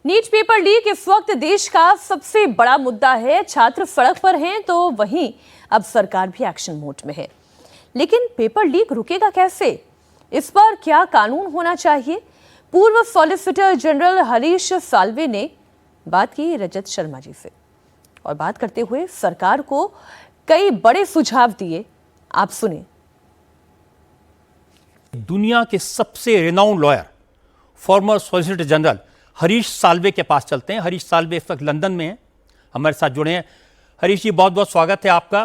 NEET paper leak इस वक्त देश का सबसे बड़ा मुद्दा है। छात्र सड़क पर हैं तो वहीं अब सरकार भी एक्शन मोड में है। लेकिन पेपर लीक रुकेगा कैसे? इस पर क्या कानून होना चाहिए? पूर्व सॉलिसिटर जनरल हरीश साल्वे ने बात की रजत शर्मा जी से और बात करते हुए सरकार को कई बड़े सुझाव दिए। आप सुने। दुनिया के सबसे renowned lawyer farmer solicitor general Harish Salve के पास चलते हैं। हरीश साल्वे इस वक्त लंदन में हैं, हमारे साथ जुड़े हैं। हरीश जी, बहुत बहुत स्वागत है आपका।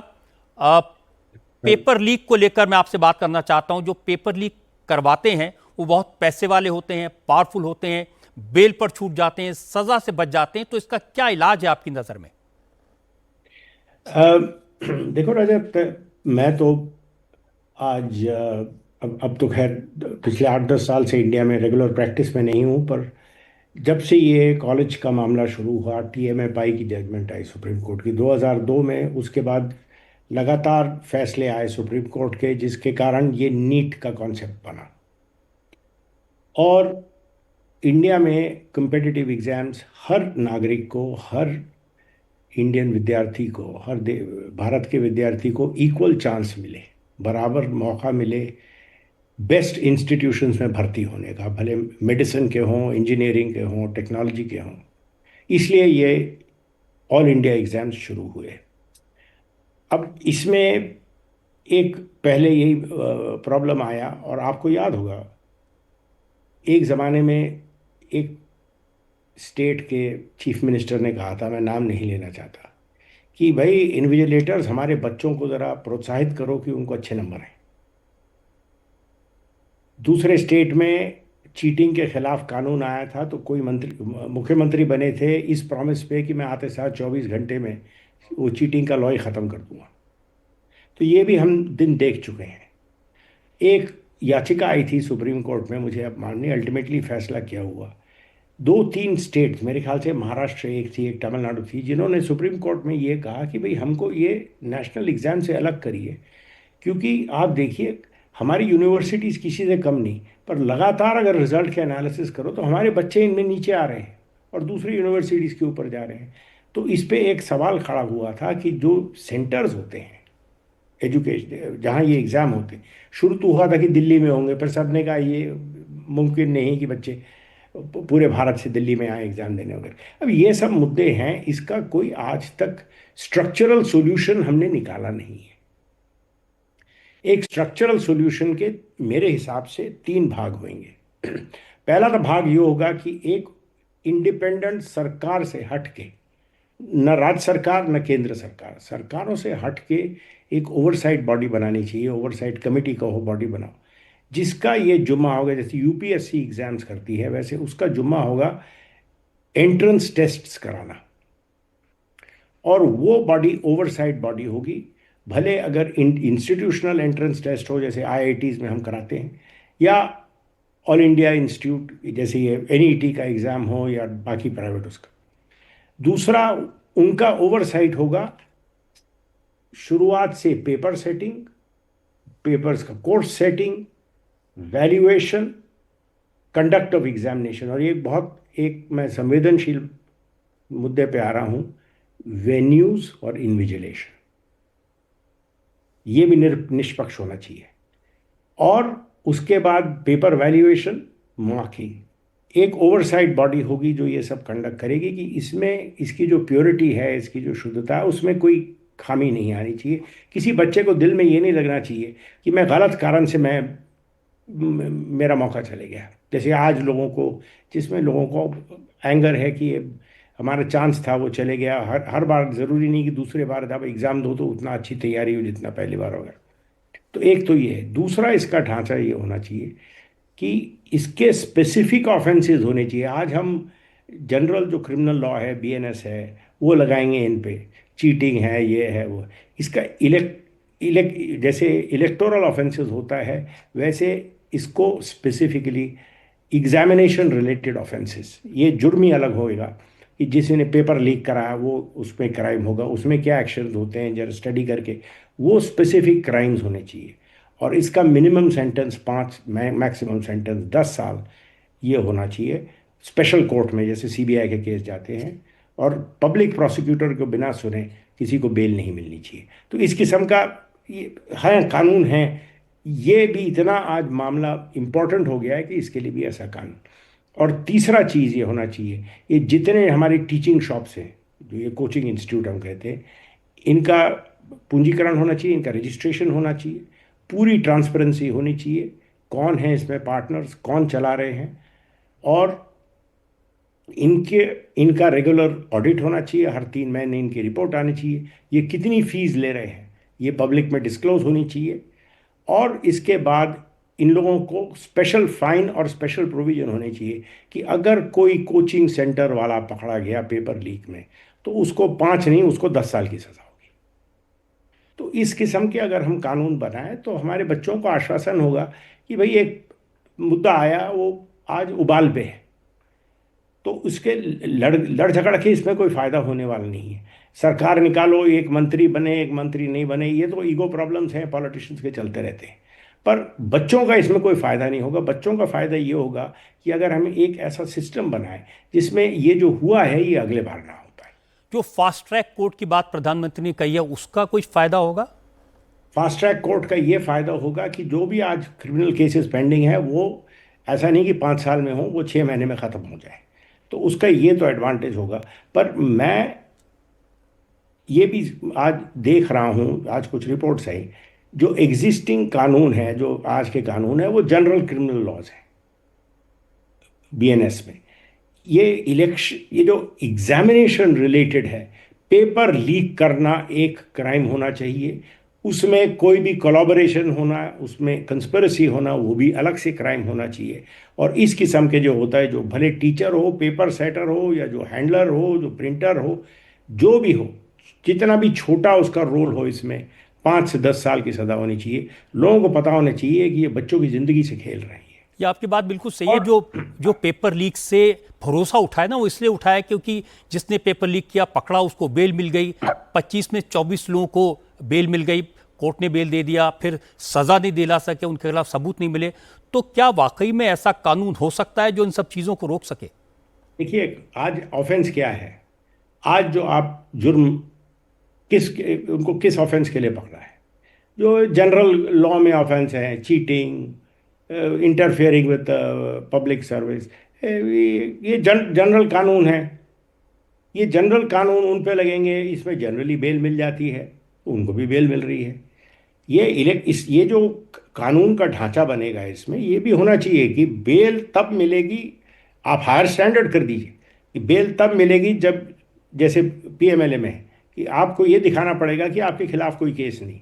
पेपर लीक को लेकर मैं आपसे बात करना चाहता हूं। जो पेपर लीक करवाते हैं वो बहुत पैसे वाले होते हैं, पावरफुल होते हैं, बेल पर छूट जाते हैं, सजा से बच जाते हैं। तो इसका क्या इलाज है आपकी नजर में? देखो रजत, मैं तो आज अब तो खैर पिछले 8-10 साल से इंडिया में रेगुलर प्रैक्टिस में नहीं हूँ, पर जब से ये कॉलेज का मामला शुरू हुआ, टीएमए-पाई की जजमेंट आई सुप्रीम कोर्ट की 2002 में, उसके बाद लगातार फैसले आए सुप्रीम कोर्ट के, जिसके कारण ये नीट का कॉन्सेप्ट बना। और इंडिया में कम्पिटिटिव एग्जाम्स हर नागरिक को, हर इंडियन विद्यार्थी को, हर भारत के विद्यार्थी को इक्वल चांस मिले, बराबर मौका मिले बेस्ट इंस्टीट्यूशंस में भर्ती होने का, भले मेडिसिन के हों, इंजीनियरिंग के हों, टेक्नोलॉजी के हों। इसलिए ये ऑल इंडिया एग्ज़ाम्स शुरू हुए। अब इसमें एक पहले यही प्रॉब्लम आया, और आपको याद होगा एक ज़माने में एक स्टेट के चीफ मिनिस्टर ने कहा था, मैं नाम नहीं लेना चाहता, कि भाई इन्विजिलेटर्स हमारे बच्चों को ज़रा प्रोत्साहित करो कि उनको अच्छे नंबर आए। दूसरे स्टेट में चीटिंग के खिलाफ कानून आया था, तो कोई मुख्यमंत्री बने थे इस प्रॉमिस पे कि मैं आते साथ 24 घंटे में वो चीटिंग का लॉ ही ख़त्म कर दूंगा। तो ये भी हम दिन देख चुके हैं। एक याचिका आई थी सुप्रीम कोर्ट में, मुझे अब माननी, अल्टीमेटली फैसला क्या हुआ, 2-3 स्टेट, मेरे ख्याल से महाराष्ट्र एक थी, एक तमिलनाडु थी, जिन्होंने सुप्रीम कोर्ट में ये कहा कि भाई हमको ये नेशनल एग्ज़ाम से अलग करिए, क्योंकि आप देखिए हमारी यूनिवर्सिटीज़ किसी से कम नहीं, पर लगातार अगर रिजल्ट के एनालिसिस करो तो हमारे बच्चे इनमें नीचे आ रहे हैं और दूसरी यूनिवर्सिटीज़ के ऊपर जा रहे हैं। तो इस पे एक सवाल खड़ा हुआ था कि जो सेंटर्स होते हैं एजुकेशन, जहाँ ये एग्ज़ाम होते हैं, शुरू तो हुआ था कि दिल्ली में होंगे, फिर सब ने कहा ये मुमकिन नहीं कि बच्चे पूरे भारत से दिल्ली में आए एग्ज़ाम देने वगैरह। अब ये सब मुद्दे हैं, इसका कोई आज तक स्ट्रक्चरल सॉल्यूशन हमने निकाला नहीं है। एक स्ट्रक्चरल सॉल्यूशन के मेरे हिसाब से 3 भाग होंगे। पहला तो भाग ये होगा कि एक इंडिपेंडेंट सरकार से हट के, न राज्य सरकार न केंद्र सरकार, सरकारों से हट के एक ओवरसाइट बॉडी बनानी चाहिए। ओवरसाइट कमेटी का हो बॉडी बनाओ, जिसका ये जुम्मा होगा, जैसे यूपीएससी एग्जाम्स करती है वैसे उसका जुम्मा होगा एंट्रेंस टेस्ट्स कराना, और वो बॉडी ओवरसाइट बॉडी होगी। भले अगर इंस्टीट्यूशनल एंट्रेंस टेस्ट हो, जैसे आईआईटीज़ में हम कराते हैं, या ऑल इंडिया इंस्टीट्यूट जैसे ये एनईटी का एग्ज़ाम हो, या बाकी प्राइवेट उसका। दूसरा उनका ओवरसाइट होगा शुरुआत से पेपर सेटिंग, पेपर्स का course setting, valuation, conduct of examination, और ये बहुत एक मैं संवेदनशील मुद्दे पे आ रहा हूँ, वेन्यूज़ और इन्विजिलेशन, ये भी निष्पक्ष होना चाहिए। और उसके बाद पेपर वैल्यूएशन, मार्किंग, एक ओवरसाइट बॉडी होगी जो ये सब कंडक्ट करेगी कि इसमें इसकी जो प्योरिटी है, इसकी जो शुद्धता है, उसमें कोई खामी नहीं आनी चाहिए। किसी बच्चे को दिल में ये नहीं लगना चाहिए कि मैं गलत कारण से मेरा मौका चले गया। जैसे आज लोगों को, जिसमें लोगों को एंगर है कि हमारा चांस था वो चले गया। हर बार ज़रूरी नहीं कि दूसरे बार जब एग्ज़ाम दो तो उतना अच्छी तैयारी हो जितना पहली बार होगा। तो एक तो ये है। दूसरा इसका ढांचा ये होना चाहिए कि इसके स्पेसिफिक ऑफेंसेस होने चाहिए। आज हम जनरल जो क्रिमिनल लॉ है, बीएनएस है, वो लगाएंगे इन पे, चीटिंग है, ये है वो। इसका जैसे इलेक्टोरल ऑफेंसेस होता है, वैसे इसको स्पेसिफिकली एग्जामिनेशन रिलेटेड ऑफेंसेस, ये जुर्म ही अलग होएगा कि जिसने पेपर लीक कराया वो उसमें क्राइम होगा, उसमें क्या एक्शन होते हैं जरा स्टडी करके, वो स्पेसिफिक क्राइम्स होने चाहिए। और इसका मिनिमम सेंटेंस 5, मैक्सिमम सेंटेंस 10 साल ये होना चाहिए। स्पेशल कोर्ट में, जैसे सीबीआई के केस जाते हैं, और पब्लिक प्रोसिक्यूटर को बिना सुने किसी को बेल नहीं मिलनी चाहिए। तो इस किस्म का ये है कानून है। ये भी इतना आज मामला इम्पोर्टेंट हो गया है कि इसके लिए भी ऐसा कानून। और तीसरा चीज़ ये होना चाहिए, ये जितने हमारी टीचिंग शॉप्स हैं, जो ये कोचिंग इंस्टीट्यूट हम कहते हैं, इनका पूंजीकरण होना चाहिए, इनका रजिस्ट्रेशन होना चाहिए, पूरी ट्रांसपेरेंसी होनी चाहिए, कौन है इसमें पार्टनर्स, कौन चला रहे हैं, और इनका रेगुलर ऑडिट होना चाहिए, हर 3 महीने इनकी रिपोर्ट आनी चाहिए, ये कितनी फीस ले रहे हैं ये पब्लिक में डिस्क्लोज होनी चाहिए। और इसके बाद इन लोगों को स्पेशल फाइन और स्पेशल प्रोविजन होने चाहिए कि अगर कोई कोचिंग सेंटर वाला पकड़ा गया पेपर लीक में, तो उसको 5 नहीं, उसको 10 साल की सज़ा होगी। तो इस किस्म के अगर हम कानून बनाएं तो हमारे बच्चों को आश्वासन होगा कि भाई एक मुद्दा आया, वो आज उबाल पे है, तो उसके लड़ झगड़ के इसमें कोई फ़ायदा होने वाला नहीं है। सरकार निकालो, एक मंत्री बने एक मंत्री नहीं बने, ये तो ईगो प्रॉब्लम्स हैं पॉलिटिशियंस के, चलते रहते हैं। पर बच्चों का इसमें कोई फ़ायदा नहीं होगा। बच्चों का फ़ायदा ये होगा कि अगर हम एक ऐसा सिस्टम बनाएं जिसमें ये जो हुआ है ये अगले बार ना हो पाए। जो फास्ट ट्रैक कोर्ट की बात प्रधानमंत्री ने कही है, उसका कोई फ़ायदा होगा? फास्ट ट्रैक कोर्ट का ये फ़ायदा होगा कि जो भी आज क्रिमिनल केसेस पेंडिंग है, वो ऐसा नहीं कि 5 साल में हो, वो 6 महीने में ख़त्म हो जाए। तो उसका ये तो एडवांटेज होगा। पर मैं ये भी आज देख रहा हूँ, आज कुछ रिपोर्ट्स आई, जो एग्जिस्टिंग कानून है, जो आज के कानून है, वो जनरल क्रिमिनल लॉज है बीएनएस में। ये जो एग्जामिनेशन रिलेटेड है, पेपर लीक करना एक क्राइम होना चाहिए, उसमें कोई भी कोलैबोरेशन होना, उसमें कंस्पिरेसी होना, वो भी अलग से क्राइम होना चाहिए। और इस किस्म के जो होता है, जो भले टीचर हो, पेपर सेटर हो, या जो हैंडलर हो, जो प्रिंटर हो, जो भी हो, जितना भी छोटा उसका रोल हो, इसमें 5 से 10 साल की सज़ा होनी चाहिए। लोगों को पता होना चाहिए कि ये बच्चों की ज़िंदगी से खेल रही है। ये आपकी बात बिल्कुल सही है। जो पेपर लीक से भरोसा उठाया ना, वो इसलिए उठाया क्योंकि जिसने पेपर लीक किया पकड़ा, उसको बेल मिल गई। 25 में 24 लोगों को बेल मिल गई, कोर्ट ने बेल दे दिया, फिर सज़ा नहीं दिला सके, उनके खिलाफ सबूत नहीं मिले। तो क्या वाकई में ऐसा कानून हो सकता है जो इन सब चीज़ों को रोक सके? देखिए, आज ऑफेंस क्या है, आज जो आप जुर्म उनको किस ऑफेंस के लिए पकड़ा है? जो जनरल लॉ में ऑफेंस है, cheating, interfering with public service, ये जनरल कानून है। ये जनरल कानून उन पे लगेंगे, इसमें जनरली बेल मिल जाती है, उनको भी बेल मिल रही है। ये जो कानून का ढांचा बनेगा, इसमें ये भी होना चाहिए कि बेल तब मिलेगी, आप हायर स्टैंडर्ड कर दीजिए कि बेल तब मिलेगी जब, जैसे पीएमएलए में है, कि आपको ये दिखाना पड़ेगा कि आपके खिलाफ कोई केस नहीं,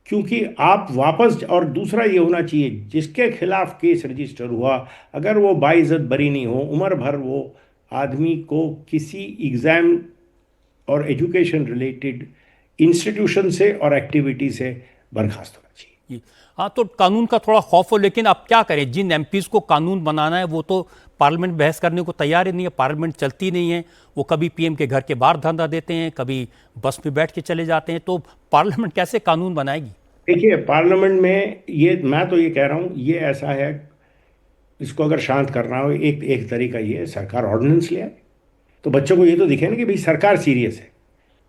क्योंकि आप वापस। और दूसरा ये होना चाहिए, जिसके खिलाफ केस रजिस्टर हुआ, अगर वो बाइज्जत बरी नहीं हो, उम्र भर वो आदमी को किसी एग्ज़ाम और एजुकेशन रिलेटेड इंस्टीट्यूशन से और एक्टिविटी से बर्खास्त होना चाहिए। हाँ, तो कानून का थोड़ा खौफ हो, लेकिन अब क्या करें? जिन एमपीज को कानून बनाना है वो तो पार्लियामेंट बहस करने को तैयार ही नहीं है, पार्लियामेंट चलती नहीं है। वो कभी पीएम के घर के बाहर धरना देते हैं, कभी बस में बैठ के चले जाते हैं। तो पार्लियामेंट कैसे कानून बनाएगी? देखिए, पार्लियामेंट में मैं तो ये कह रहा हूँ, ये ऐसा है, इसको अगर शांत करना हो, एक तरीका ये है, सरकार ऑर्डिनेंस ले आए, तो बच्चों को ये तो दिखे ना कि भाई सरकार सीरियस है।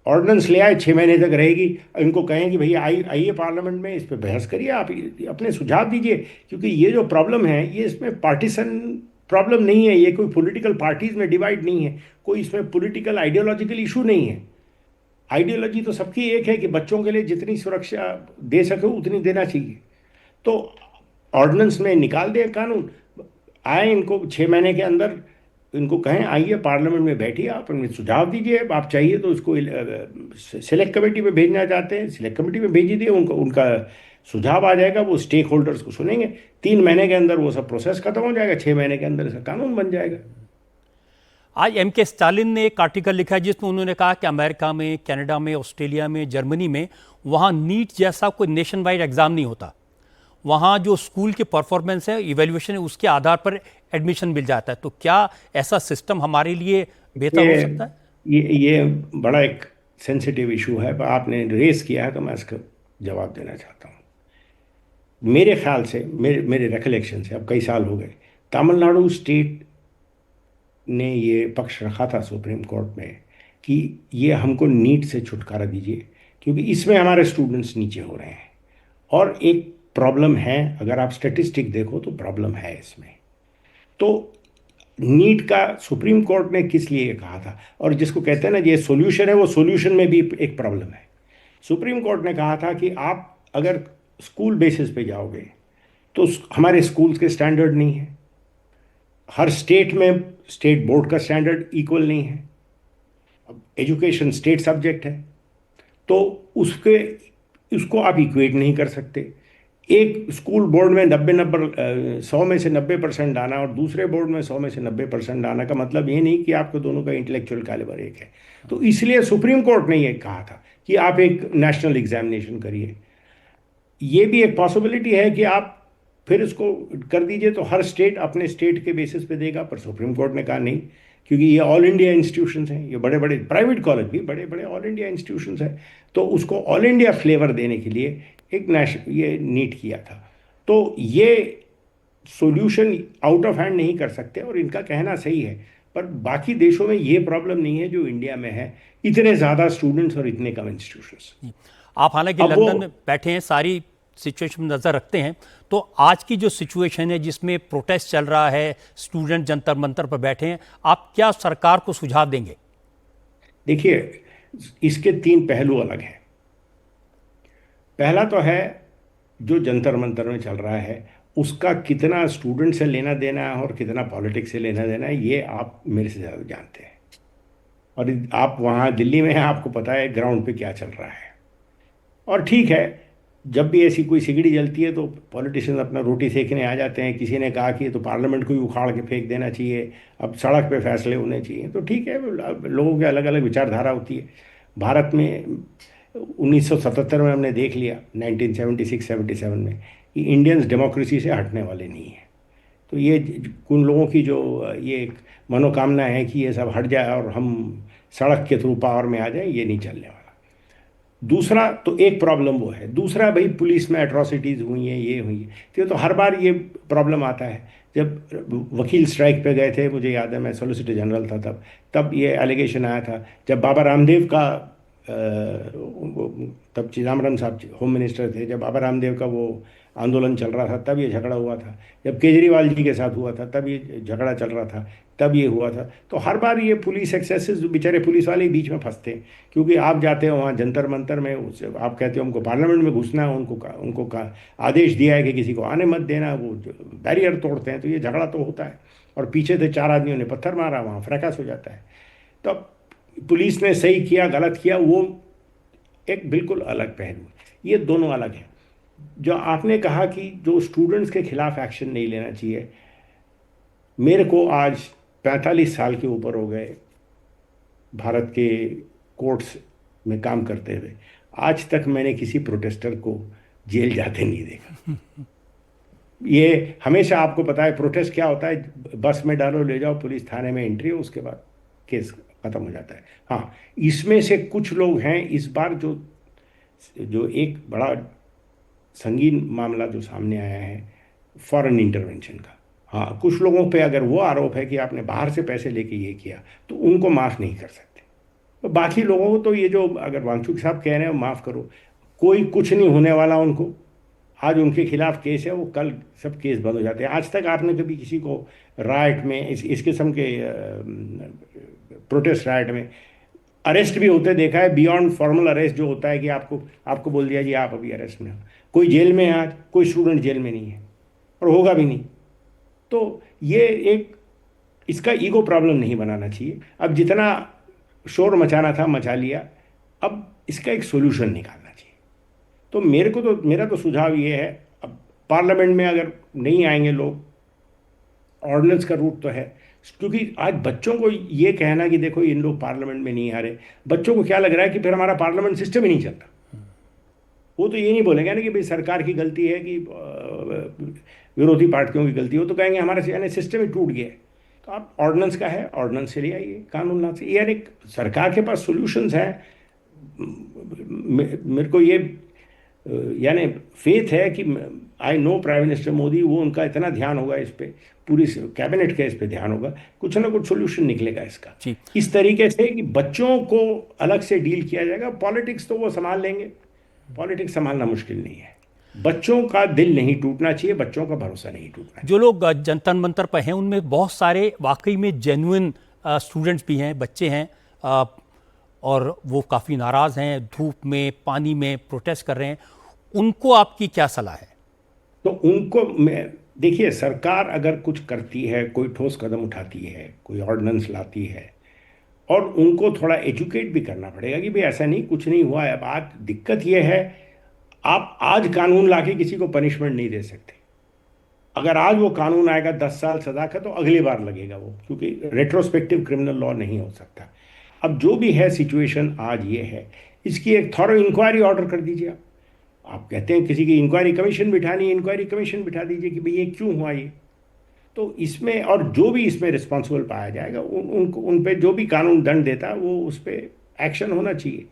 ऑर्डिनेंस ले आए, 6 महीने तक रहेगी, इनको कहें कि भैया आइए पार्लियामेंट में, इस पर बहस करिए, आप अपने सुझाव दीजिए। क्योंकि ये जो प्रॉब्लम है, ये इसमें पार्टीसन प्रॉब्लम नहीं है, ये कोई पॉलिटिकल पार्टीज में डिवाइड नहीं है, कोई इसमें पॉलिटिकल आइडियोलॉजिकल इशू नहीं है। आइडियोलॉजी तो सबकी एक है कि बच्चों के लिए जितनी सुरक्षा दे सके उतनी देना चाहिए। तो ऑर्डिनेंस में निकाल दें कानून, आए, इनको 6 महीने के अंदर इनको कहें आइए पार्लियामेंट में बैठिए, आप इनमें सुझाव दीजिए, आप चाहिए तो उसको सिलेक्ट कमेटी में भेजना चाहते हैं, सिलेक्ट कमेटी में भेज दीजिए, उनका सुझाव आ जाएगा, वो स्टेक होल्डर्स को सुनेंगे, 3 महीने के अंदर वो सब प्रोसेस खत्म हो जाएगा, 6 महीने के अंदर इसका कानून बन जाएगा। आज एम.के. स्टालिन ने एक आर्टिकल लिखा है जिसमें उन्होंने कहा कि अमेरिका में, कनाडा में, ऑस्ट्रेलिया में, जर्मनी में, वहाँ नीट जैसा कोई नेशन वाइड एग्जाम नहीं होता। वहाँ जो स्कूल की परफॉर्मेंस है, इवेल्युएशन है, उसके आधार पर एडमिशन मिल जाता है। तो क्या ऐसा सिस्टम हमारे लिए बेहतर हो सकता है? ये बड़ा एक सेंसिटिव इशू है, पर आपने रेस किया है तो मैं इसका जवाब देना चाहता हूँ। मेरे ख्याल से, मेरे रिकलेक्शन से, अब कई साल हो गए, तमिलनाडु स्टेट ने ये पक्ष रखा था सुप्रीम कोर्ट में कि ये हमको नीट से छुटकारा दीजिए, क्योंकि इसमें हमारे स्टूडेंट्स नीचे हो रहे हैं। और एक प्रॉब्लम है, अगर आप स्टेटिस्टिक देखो तो प्रॉब्लम है इसमें। तो नीट का सुप्रीम कोर्ट ने किस लिए कहा था, और जिसको कहते हैं ना ये सॉल्यूशन है, वो सॉल्यूशन में भी एक प्रॉब्लम है। सुप्रीम कोर्ट ने कहा था कि आप अगर स्कूल बेसिस पे जाओगे तो हमारे स्कूल्स के स्टैंडर्ड नहीं है, हर स्टेट में स्टेट बोर्ड का स्टैंडर्ड इक्वल नहीं है, अब एजुकेशन स्टेट सब्जेक्ट है, तो उसके उसको आप इक्वेट नहीं कर सकते। एक स्कूल बोर्ड में 100 में से 90% आना और दूसरे बोर्ड में 100 में से 90% आना का मतलब ये नहीं कि आपको दोनों का इंटेलेक्चुअल कैलिबर एक है। तो इसलिए सुप्रीम कोर्ट ने ये कहा था कि आप एक नेशनल एग्जामिनेशन करिए। ये भी एक पॉसिबिलिटी है कि आप फिर इसको कर दीजिए तो हर स्टेट अपने स्टेट के बेसिस पे देगा, पर सुप्रीम कोर्ट ने कहा नहीं, क्योंकि ये ऑल इंडिया इंस्टीट्यूशंस हैं, ये बड़े बड़े प्राइवेट कॉलेज भी बड़े बड़े ऑल इंडिया इंस्टीट्यूशंस हैं, तो उसको ऑल इंडिया फ्लेवर देने के लिए एक ये नीट किया था। तो ये सॉल्यूशन आउट ऑफ हैंड नहीं कर सकते, और इनका कहना सही है, पर बाकी देशों में ये प्रॉब्लम नहीं है जो इंडिया में है, इतने ज़्यादा स्टूडेंट्स और इतने कम इंस्टीट्यूशंस। आप हालांकि अब लंदन में बैठे हैं, सारी सिचुएशन में नज़र रखते हैं, तो आज की जो सिचुएशन है जिसमें प्रोटेस्ट चल रहा है, स्टूडेंट जंतर मंतर पर बैठे हैं, आप क्या सरकार को सुझाव देंगे? देखिए, इसके 3 पहलू अलग हैं। पहला तो है जो जंतर मंतर में चल रहा है उसका कितना स्टूडेंट से लेना देना है और कितना पॉलिटिक्स से लेना देना है, ये आप मेरे से ज़्यादा जानते हैं, और आप वहाँ दिल्ली में हैं, आपको पता है ग्राउंड पे क्या चल रहा है। और ठीक है, जब भी ऐसी कोई सिगड़ी जलती है तो पॉलिटिशियंस अपना रोटी सेकने आ जाते हैं। किसी ने कहा कि तो पार्लियामेंट को ही उखाड़ के फेंक देना चाहिए, अब सड़क पे फैसले होने चाहिए, तो ठीक है, लोगों के अलग अलग विचारधारा होती है। भारत में 1977 में हमने देख लिया, 1976-77 में, कि इंडियंस डेमोक्रेसी से हटने वाले नहीं हैं। तो ये उन लोगों की जो ये एक मनोकामना है कि ये सब हट जाए और हम सड़क के थ्रू पावर में आ जाए, ये नहीं चलने वाला। दूसरा तो एक प्रॉब्लम वो है, दूसरा भाई पुलिस में एट्रॉसिटीज़ हुई हैं, ये हुई है, तो हर बार ये प्रॉब्लम आता है। जब वकील स्ट्राइक पे गए थे, मुझे याद है मैं सॉलिसिटर जनरल था तब ये एलिगेशन आया था। जब बाबा रामदेव का तब चिदम्बरम साहब होम मिनिस्टर थे, जब बाबा रामदेव का वो आंदोलन चल रहा था तब ये झगड़ा हुआ था। जब केजरीवाल जी के साथ हुआ था तब ये झगड़ा चल रहा था, तब ये हुआ था। तो हर बार ये पुलिस एक्सेसेस, बेचारे पुलिस वाले बीच में फंसते हैं, क्योंकि आप जाते हो वहाँ जंतर मंतर में, उससे आप कहते हो उनको पार्लियामेंट में घुसना है, उनको आदेश दिया है कि किसी को आने मत देना, वो बैरियर तोड़ते हैं, तो ये झगड़ा तो होता है। और पीछे से 4 आदमियों ने पत्थर मारा, वहाँ फ्रैकस हो जाता है। तो पुलिस ने सही किया गलत किया, वो एक बिल्कुल अलग पहलू, ये दोनों अलग हैं। जो आपने कहा कि जो स्टूडेंट्स के खिलाफ एक्शन नहीं लेना चाहिए, मेरे को आज 45 साल के ऊपर हो गए भारत के कोर्ट्स में काम करते हुए, आज तक मैंने किसी प्रोटेस्टर को जेल जाते नहीं देखा। ये हमेशा आपको पता है प्रोटेस्ट क्या होता है, बस में डालो, ले जाओ, पुलिस थाने में एंट्री हो, उसके बाद केस ख़त्म हो जाता है। हाँ, इसमें से कुछ लोग हैं इस बार जो एक बड़ा संगीन मामला जो सामने आया है फॉरेन इंटरवेंशन का। हाँ, कुछ लोगों पे अगर वो आरोप है कि आपने बाहर से पैसे लेके ये किया, तो उनको माफ़ नहीं कर सकते। तो बाकी लोगों को तो ये जो अगर वांगचुक साहब कह रहे हैं माफ़ करो, कोई कुछ नहीं होने वाला उनको। आज उनके खिलाफ केस है, वो कल सब केस बंद हो जाते हैं। आज तक आपने कभी किसी को राइट में, इस किस्म के प्रोटेस्ट राइट में अरेस्ट भी होते देखा है, बियॉन्ड फॉर्मल अरेस्ट जो होता है कि आपको बोल दिया जी आप अभी अरेस्ट में हो। कोई जेल में है आज, कोई स्टूडेंट जेल में नहीं है और होगा भी नहीं। तो ये एक इसका ईगो प्रॉब्लम नहीं बनाना चाहिए। अब जितना शोर मचाना था मचा लिया, अब इसका एक सोल्यूशन निकालना चाहिए। तो मेरा तो सुझाव ये है, अब पार्लियामेंट में अगर नहीं आएंगे लोग, ऑर्डिनेंस का रूट तो है, क्योंकि आज बच्चों को ये कहना कि देखो इन लोग पार्लियामेंट में नहीं आ रहे, बच्चों को क्या लग रहा है कि फिर हमारा पार्लियामेंट सिस्टम ही नहीं चलता। वो तो ये नहीं बोलेंगे ना कि भाई सरकार की गलती है कि विरोधी पार्टियों की गलती हो, तो कहेंगे हमारा यानी सिस्टम ही टूट गया है। तो आप ऑर्डिनेंस का है, ऑर्डिनेंस से ले आइए, कानून ला से, यानी सरकार के पास सोल्यूशंस हैं। मेरे को ये यानी फेथ है कि I know prime minister Modi, वो उनका इतना ध्यान होगा इस पे, पूरी कैबिनेट का इस पे ध्यान होगा, कुछ ना कुछ सोल्यूशन निकलेगा इसका। जी। इस तरीके से कि बच्चों को अलग से डील किया जाएगा। पॉलिटिक्स तो वो संभाल लेंगे, पॉलिटिक्स संभालना मुश्किल नहीं है। बच्चों का दिल नहीं टूटना चाहिए, बच्चों का भरोसा नहीं टूटना चाहिए। जो लोग जंतर मंतर पर हैं उनमें बहुत सारे वाकई में जेन्युइन स्टूडेंट्स भी हैं, बच्चे हैं, और वो काफ़ी नाराज़ हैं, धूप में पानी में प्रोटेस्ट कर रहे हैं। उनको आपकी क्या सलाह है? तो उनको देखिए, सरकार अगर कुछ करती है, कोई ठोस कदम उठाती है, कोई ऑर्डिनेंस लाती है, और उनको थोड़ा एजुकेट भी करना पड़ेगा कि भाई ऐसा नहीं, कुछ नहीं हुआ है। अब आज दिक्कत यह है, आप आज कानून लाके किसी को पनिशमेंट नहीं दे सकते। अगर आज वो कानून आएगा 10 साल सजा का, तो अगली बार लगेगा वो, क्योंकि रेट्रोस्पेक्टिव क्रिमिनल लॉ नहीं हो सकता। अब जो भी है सिचुएशन आज ये है, इसकी एक थॉरो इंक्वायरी ऑर्डर कर दीजिए। आप कहते हैं किसी की इंक्वायरी कमीशन बिठानी है, इंक्वायरी कमीशन बिठा दीजिए कि भाई ये क्यों हुआ ये। तो इसमें, और जो भी इसमें रिस्पॉन्सिबल पाया जाएगा, उन पे जो भी कानून दंड देता है वो उस पर एक्शन होना चाहिए।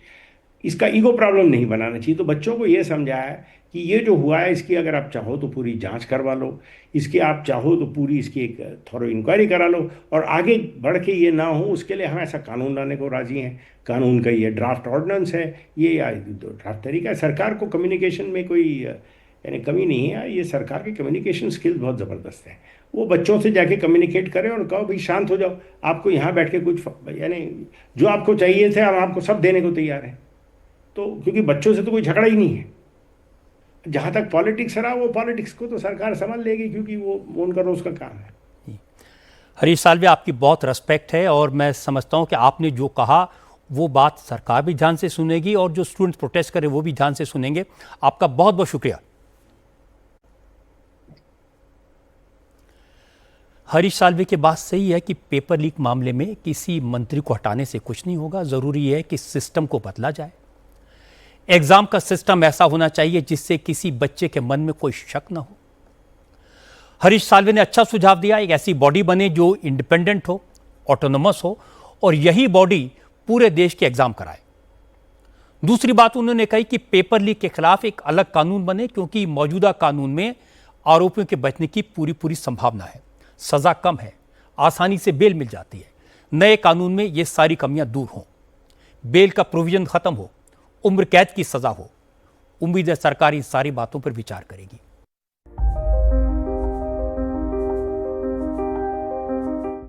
इसका ईगो प्रॉब्लम नहीं बनाना चाहिए। तो बच्चों को ये समझाया कि ये जो हुआ है, इसकी अगर आप चाहो तो पूरी जांच करवा लो, इसकी आप चाहो तो पूरी इसकी एक थॉरो इंक्वायरी करा लो, और आगे बढ़ के ये ना हो उसके लिए हम ऐसा कानून लाने को राजी हैं। कानून का ये ड्राफ्ट ऑर्डिनेंस है, ये या ड्राफ्ट तरीका है। सरकार को कम्युनिकेशन में कोई यानी कमी नहीं है। ये सरकार की कम्युनिकेशन स्किल्स बहुत ज़बरदस्त है। वो बच्चों से जाके कम्युनिकेट करें और कहो भाई शांत हो जाओ, आपको यहाँ बैठ के कुछ यानी जो आपको चाहिए थे हम आपको सब देने को तैयार हैं। तो क्योंकि बच्चों से तो कोई झगड़ा ही नहीं है। जहाँ तक पॉलिटिक्स रहा, वो पॉलिटिक्स को तो सरकार संभाल लेगी, क्योंकि वो उनका रोज का काम है। हरीश साल्वे, आपकी बहुत रिस्पेक्ट है और मैं समझता हूँ कि आपने जो कहा वो बात सरकार भी ध्यान से सुनेगी और जो स्टूडेंट्स प्रोटेस्ट करें वो भी ध्यान से सुनेंगे। आपका बहुत बहुत शुक्रिया। हरीश साल्वे की बात सही है कि पेपर लीक मामले में किसी मंत्री को हटाने से कुछ नहीं होगा। ज़रूरी है कि सिस्टम को बदला जाए। एग्जाम का सिस्टम ऐसा होना चाहिए जिससे किसी बच्चे के मन में कोई शक ना हो। हरीश साल्वे ने अच्छा सुझाव दिया, एक ऐसी बॉडी बने जो इंडिपेंडेंट हो, ऑटोनोमस हो, और यही बॉडी पूरे देश के एग्जाम कराए। दूसरी बात उन्होंने कही कि पेपर लीक के खिलाफ एक अलग कानून बने, क्योंकि मौजूदा कानून में आरोपियों के बचने की पूरी संभावना है, सजा कम है, आसानी से बेल मिल जाती है। नए कानून में ये सारी कमियां दूर हों, बेल का प्रोविजन खत्म हो, उम्र कैद की सजा हो। उम्मीद है सरकार इन सारी बातों पर विचार करेगी।